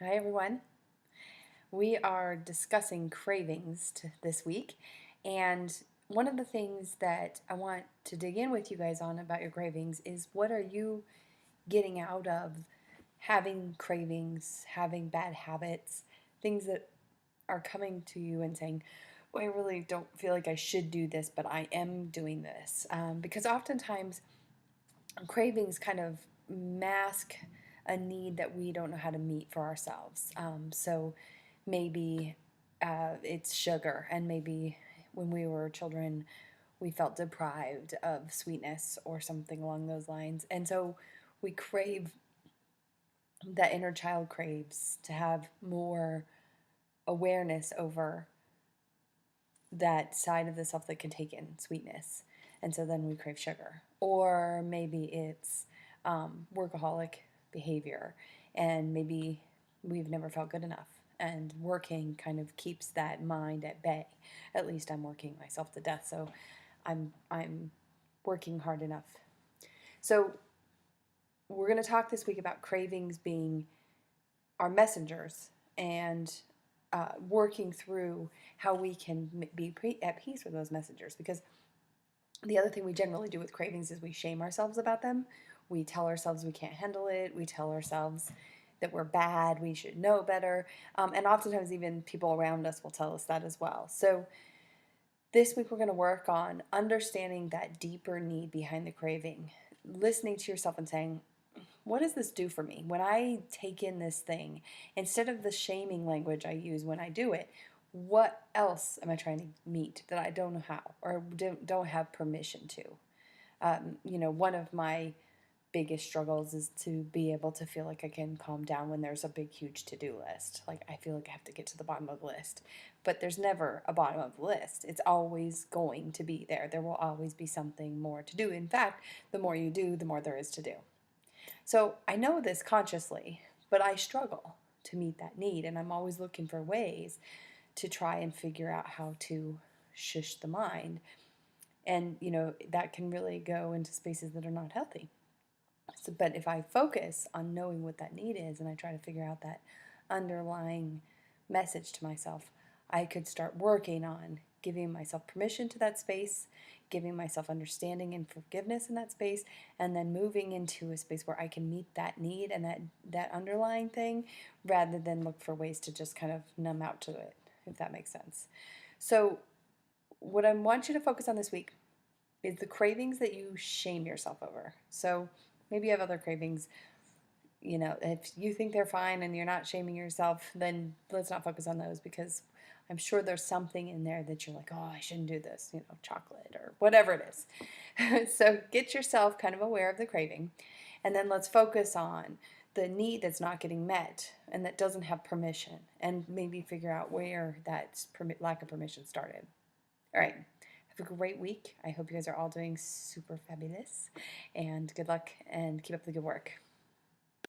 Hi everyone. We are discussing cravings this week, and one of the things that I want to dig in with you guys on about your cravings is what are you getting out of having cravings, having bad habits, things that are coming to you and saying, "Oh, I really don't feel like I should do this, but I am doing this." Because oftentimes cravings kind of mask a need that we don't know how to meet for ourselves. So maybe it's sugar, and maybe when we were children, we felt deprived of sweetness or something along those lines. And so we crave, that inner child craves to have more awareness over that side of the self that can take in sweetness. And so then we crave sugar. Or maybe it's workaholic behavior, and maybe we've never felt good enough. And working kind of keeps that mind at bay. At least I'm working myself to death, so I'm working hard enough. So we're going to talk this week about cravings being our messengers, and working through how we can be at peace with those messengers. Because the other thing we generally do with cravings is we shame ourselves about them. We tell ourselves we can't handle it. We tell ourselves that we're bad. We should know better. And oftentimes, even people around us will tell us that as well. So, this week we're going to work on understanding that deeper need behind the craving, listening to yourself and saying, what does this do for me? When I take in this thing, instead of the shaming language I use when I do it, what else am I trying to meet that I don't know how or don't have permission to? One of my biggest struggles is to be able to feel like I can calm down when there's a big, huge to do list. Like, I feel like I have to get to the bottom of the list. But there's never a bottom of the list. It's always going to be there. There will always be something more to do. In fact, the more you do, the more there is to do. So I know this consciously, but I struggle to meet that need. And I'm always looking for ways to try and figure out how to shush the mind. And, that can really go into spaces that are not healthy. So, but if I focus on knowing what that need is and I try to figure out that underlying message to myself, I could start working on giving myself permission to that space, giving myself understanding and forgiveness in that space, and then moving into a space where I can meet that need and that underlying thing, rather than look for ways to just kind of numb out to it, if that makes sense. So, what I want you to focus on this week is the cravings that you shame yourself over. So, maybe you have other cravings. If you think they're fine and you're not shaming yourself, then let's not focus on those, because I'm sure there's something in there that you're like, oh, I shouldn't do this, chocolate or whatever it is. So get yourself kind of aware of the craving, and then let's focus on the need that's not getting met and that doesn't have permission, and maybe figure out where that lack of permission started. All right. Have a great week. I hope you guys are all doing super fabulous, and good luck and keep up the good work.